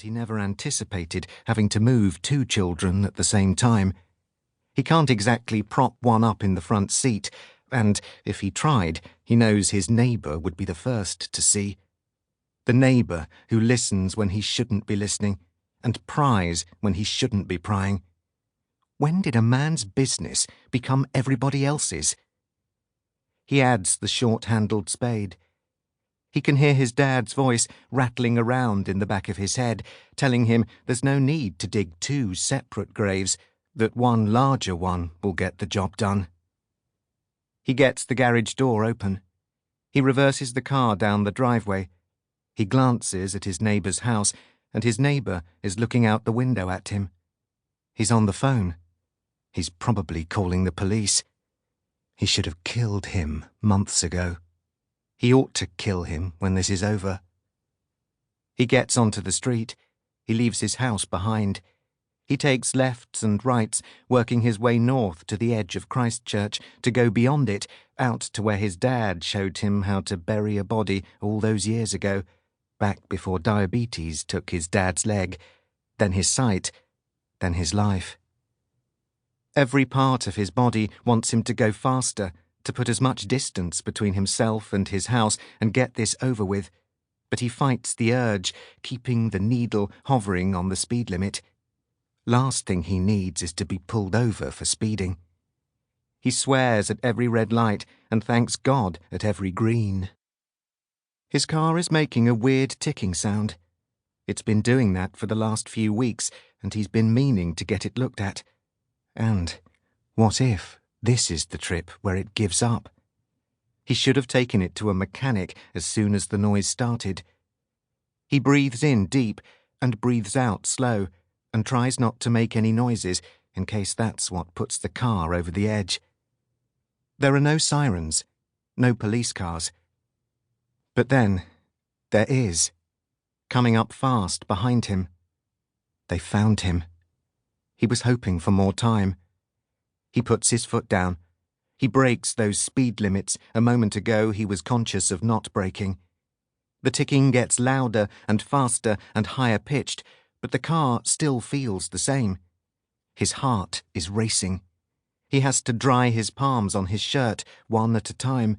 and he never anticipated having to move 2 children at the same time. He can't exactly prop one up in the front seat, and if he tried, he knows his neighbour would be the first to see. The neighbour who listens when he shouldn't be listening, and pries when he shouldn't be prying. When did a man's business become everybody else's? He adds the short-handled spade. He can hear his dad's voice rattling around in the back of his head, telling him there's no need to dig 2 separate graves, that one larger one will get the job done. He gets the garage door open. He reverses the car down the driveway. He glances at his neighbour's house, and his neighbour is looking out the window at him. He's on the phone. He's probably calling the police. He should have killed him months ago. He ought to kill him when this is over. He gets onto the street. He leaves his house behind. He takes lefts and rights, working his way north to the edge of Christchurch, to go beyond it, out to where his dad showed him how to bury a body all those years ago, back before diabetes took his dad's leg, then his sight, then his life. Every part of his body wants him to go faster, to put as much distance between himself and his house and get this over with, but he fights the urge, keeping the needle hovering on the speed limit. Last thing he needs is to be pulled over for speeding. He swears at every red light and thanks God at every green. His car is making a weird ticking sound. It's been doing that for the last few weeks, and he's been meaning to get it looked at. And what if this is the trip where it gives up? He should have taken it to a mechanic as soon as the noise started. He breathes in deep and breathes out slow, and tries not to make any noises in case that's what puts the car over the edge. There are no sirens, no police cars. But then, there is, coming up fast behind him. They found him. He was hoping for more time. He puts his foot down. He breaks those speed limits a moment ago he was conscious of not breaking. The ticking gets louder and faster and higher pitched, but the car still feels the same. His heart is racing. He has to dry his palms on his shirt, one at a time.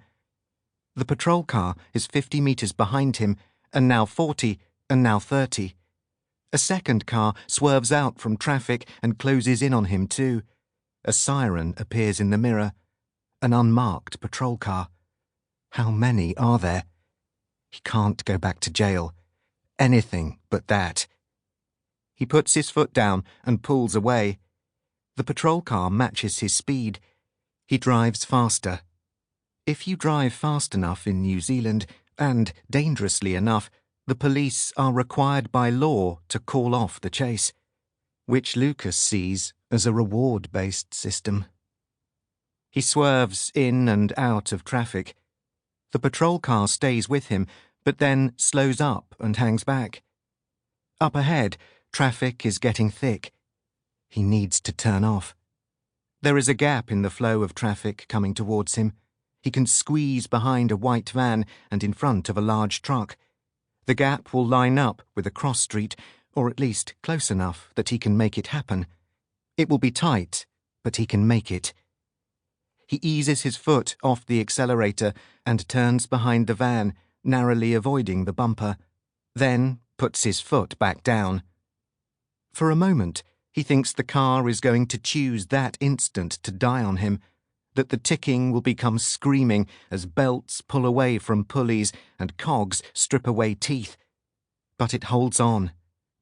The patrol car is 50 metres behind him, and now 40, and now 30. A second car swerves out from traffic and closes in on him too. A siren appears in the mirror. An unmarked patrol car. How many are there? He can't go back to jail. Anything but that. He puts his foot down and pulls away. The patrol car matches his speed. He drives faster. If you drive fast enough in New Zealand, and dangerously enough, the police are required by law to call off the chase, which Lucas sees as a reward-based system. He swerves in and out of traffic. The patrol car stays with him, but then slows up and hangs back. Up ahead, traffic is getting thick. He needs to turn off. There is a gap in the flow of traffic coming towards him. He can squeeze behind a white van and in front of a large truck. The gap will line up with a cross street, or at least close enough that he can make it happen. It will be tight, but he can make it. He eases his foot off the accelerator and turns behind the van, narrowly avoiding the bumper, then puts his foot back down. For a moment, he thinks the car is going to choose that instant to die on him, that the ticking will become screaming as belts pull away from pulleys and cogs strip away teeth. But it holds on,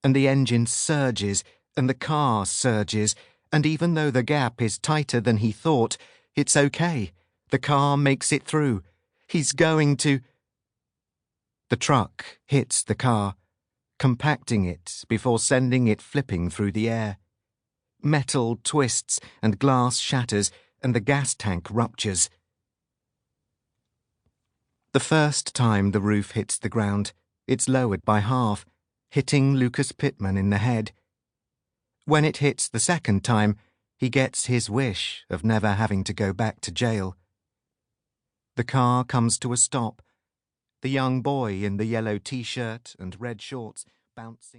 and the engine surges, and the car surges, and even though the gap is tighter than he thought, it's okay. The car makes it through. He's going to... The truck hits the car, compacting it before sending it flipping through the air. Metal twists and glass shatters, and the gas tank ruptures. The first time the roof hits the ground, it's lowered by half, hitting Lucas Pittman in the head. When it hits the second time, he gets his wish of never having to go back to jail. The car comes to a stop. The young boy in the yellow t-shirt and red shorts bouncing...